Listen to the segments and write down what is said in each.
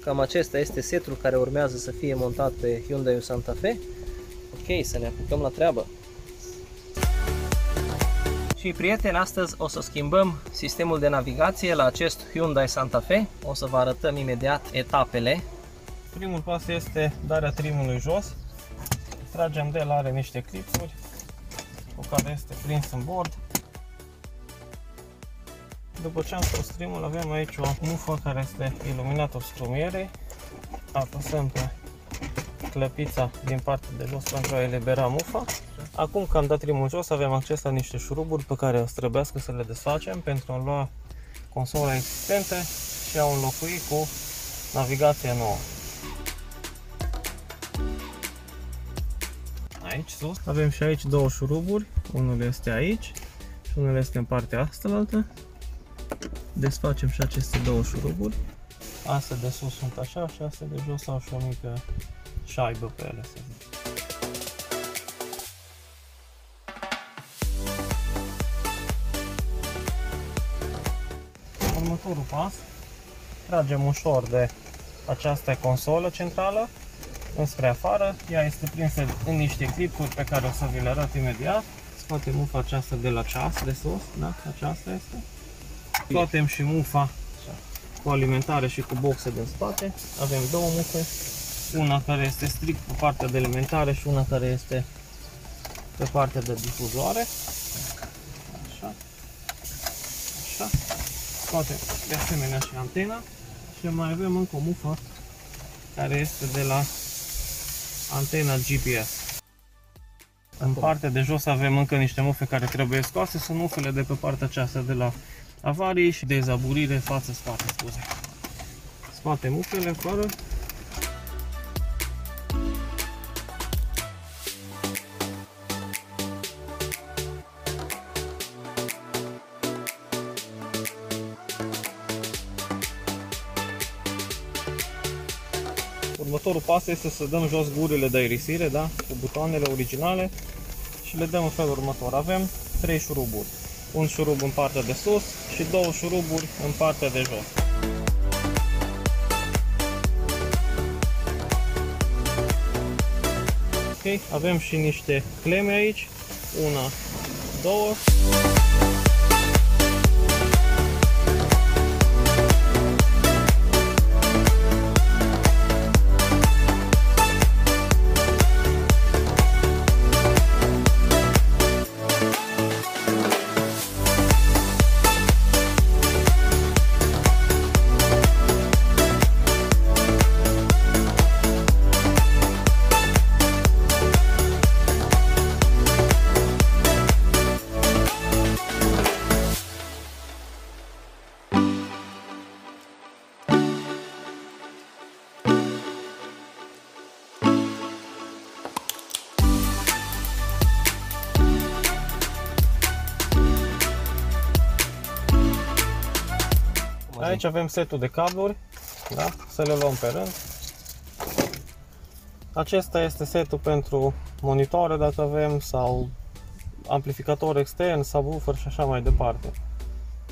cam acesta este setul care urmează să fie montat pe Hyundai Santa Fe. Ok, să ne apucăm la treabă. Și prieteni, astăzi o să schimbăm sistemul de navigație la acest Hyundai Santa Fe. O să vă arătăm imediat etapele. Primul pas este darea trimului jos. Tragem de el, are niște clipsuri cu care este prins în bord. După ce am scos trimul, avem aici o mufă care este iluminator strumierei. Apăsăm pe clăpița din partea de jos pentru a elibera mufa. Acum că am dat trimul jos, avem acces la niște șuruburi pe care o să trebuiască să le desfacem pentru a lua consola existentă și a o înlocui cu navigația nouă. Aici sus avem și aici două șuruburi, unul este aici și unul este în partea asta. Desfacem și aceste două șuruburi. Astea de sus sunt așa și astea de jos au și o mică șaibă pe ele, să zic. Următorul pas, tragem ușor de această consolă centrală înspre afară. Ea este prinsă în niște clipuri pe care o să vi le arăt imediat. Scoatem mufa aceasta de la ceas de sus, da? Aceasta este. Scoatem și mufa cu alimentare și cu boxe din spate. Avem două mufe, una care este strict pe partea de alimentare și una care este pe partea de difuzoare. Așa. Așa. Scoatem de asemenea și antena și mai avem încă o mufă care este de la antena GPS. În partea de jos avem încă niște mufe care trebuie scoase, sunt mufele de pe partea aceasta de la avarii și dezaburire față-spate, scuze. Scoatem mufele fără. Următorul pas este să dăm jos gurile de aerisire, da? Cu butoanele originale și le dăm în felul următor. Avem 3 șuruburi. Un șurub în partea de sus și două șuruburi în partea de jos. Ok, avem și niște cleme aici. Una, două. Aici avem setul de cabluri, da? Să le luăm pe rând. Acesta este setul pentru monitoare dacă avem, sau amplificator extern, subwoofer și așa mai departe.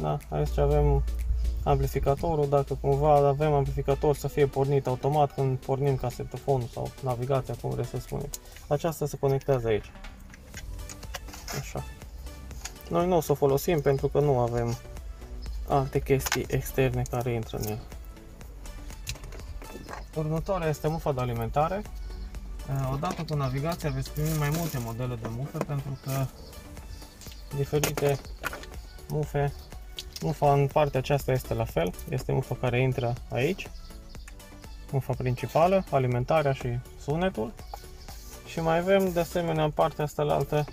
Da? Aici avem amplificatorul, dacă cumva avem amplificator să fie pornit automat când pornim casetofonul sau navigația, cum vreți să spunem. Aceasta se conectează aici. Așa. Noi nu o să o folosim pentru că nu avem alte chestii externe care intră în el. Următoarea este mufa de alimentare. Odată cu navigația veți primi mai multe modele de mufe pentru că diferite mufe. Mufa în partea aceasta este la fel, este mufa care intră aici, mufa principală, alimentarea și sunetul. Și mai avem de asemenea în partea asta la altă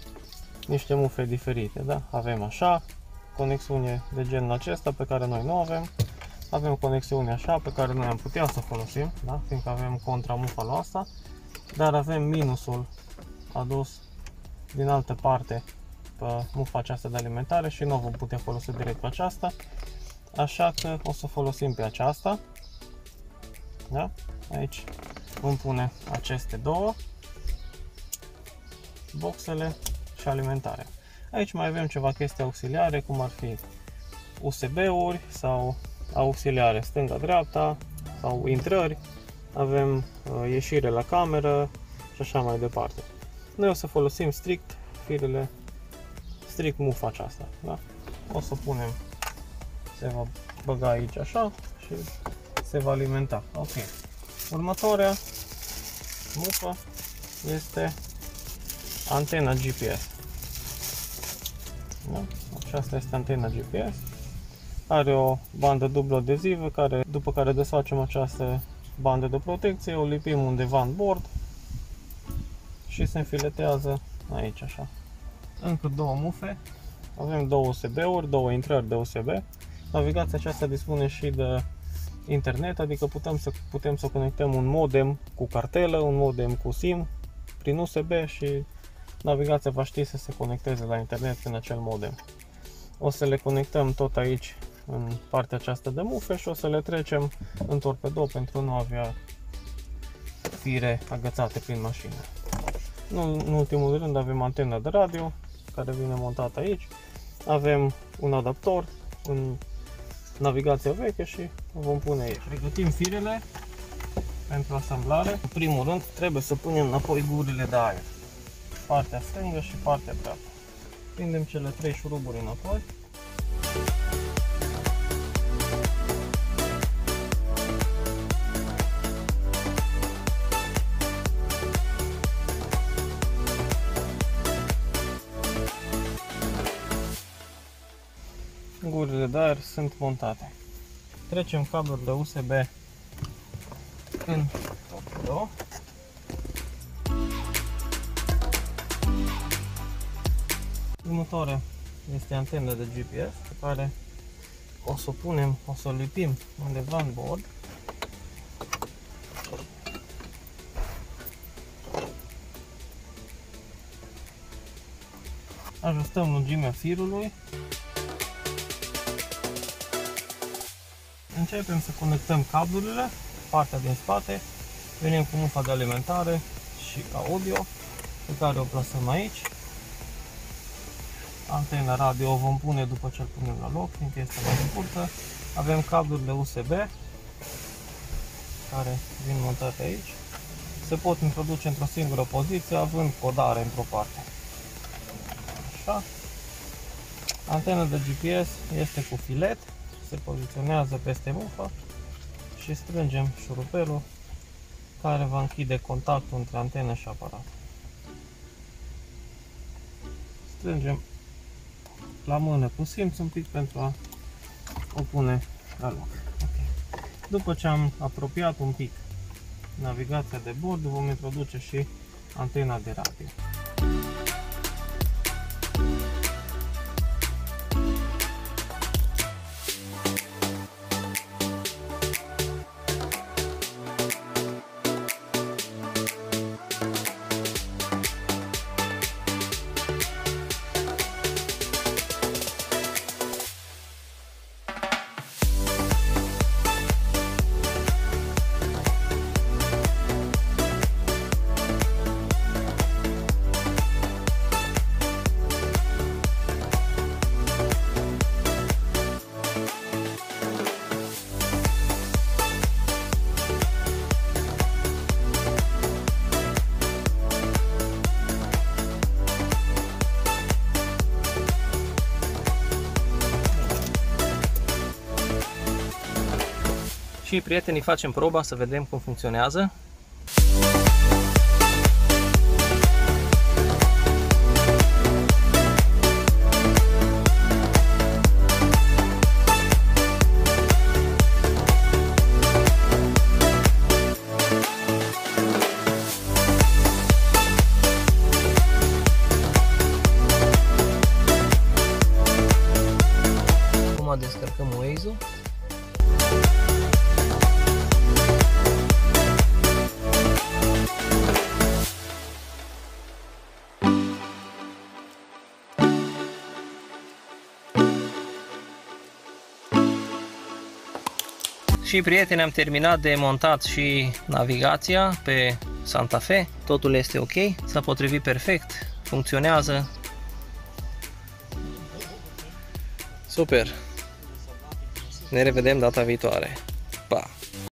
niște mufe diferite, da? Avem așa, conexiune de genul acesta pe care noi nu avem. Avem conexiune așa pe care noi am putea să folosim, da? Fiindcă avem contra mufa la asta, dar avem minusul adus din altă parte pe mufa aceasta de alimentare și nu vom putea folosi direct pe aceasta, așa că o să folosim pe aceasta, da? Aici vom pune aceste două boxele și alimentarea. Aici mai avem ceva chestii auxiliare, cum ar fi USB-uri sau auxiliare stânga-dreapta, sau intrări, avem ieșire la cameră și așa mai departe. Noi o să folosim strict firele, strict mufa aceasta, da? O să punem, se va băga aici așa și se va alimenta. Ok. Următoarea mufă este antena GPS. Da? Aceasta este antena GPS. Are o bandă dublu adezivă, după care desfacem această bandă de protecție, o lipim undeva în bord și se înfiletează aici așa. Încă două mufe. Avem două USB-uri, două intrări de USB. Navigația aceasta dispune și de internet, adică putem să conectăm un modem cu cartelă, un modem cu SIM prin USB și navigația va ști să se conecteze la internet prin acel modem. O să le conectăm tot aici în partea aceasta de mufe și o să le trecem în torpedo pentru a nu avea fire agățate prin mașină. În ultimul rând avem antena de radio care vine montată aici. Avem un adaptor în navigația veche și o vom pune aici. Pregătim firele pentru asamblare. În primul rând trebuie să punem înapoi gurile de aer, partea stângă și partea dreaptă. Prindem cele 3 șuruburi înapoi. Gurile de aer sunt montate. Trecem cablul de USB în torpedo. Următoarea este antena de GPS pe care o să o punem, o să o lipim undeva în bord. Ajustăm lungimea firului. Începem să conectăm cablurile, partea din spate, venim cu mufa de alimentare și audio pe care o plasăm aici. Antena radio o vom pune după ce îl punem la loc, fiindcă este mai scurtă. Avem cablurile USB care vin montate aici. Se pot introduce într-o singură poziție, având codare într-o parte. Așa. Antena de GPS este cu filet. Se poziționează peste mufă și strângem șurubelul care va închide contactul între antenă și aparat. Strângem la mână cu simț un pic pentru a o pune la loc. Okay. După ce am apropiat un pic navigația de bord, vom introduce și antena de radio. Și prietenii, facem proba să vedem cum funcționează. Acum descărcăm Waze-ul. Și prieteni, am terminat de montat și navigația pe Santa Fe. Totul este ok, s-a potrivit perfect, funcționează. Super! Ne revedem data viitoare!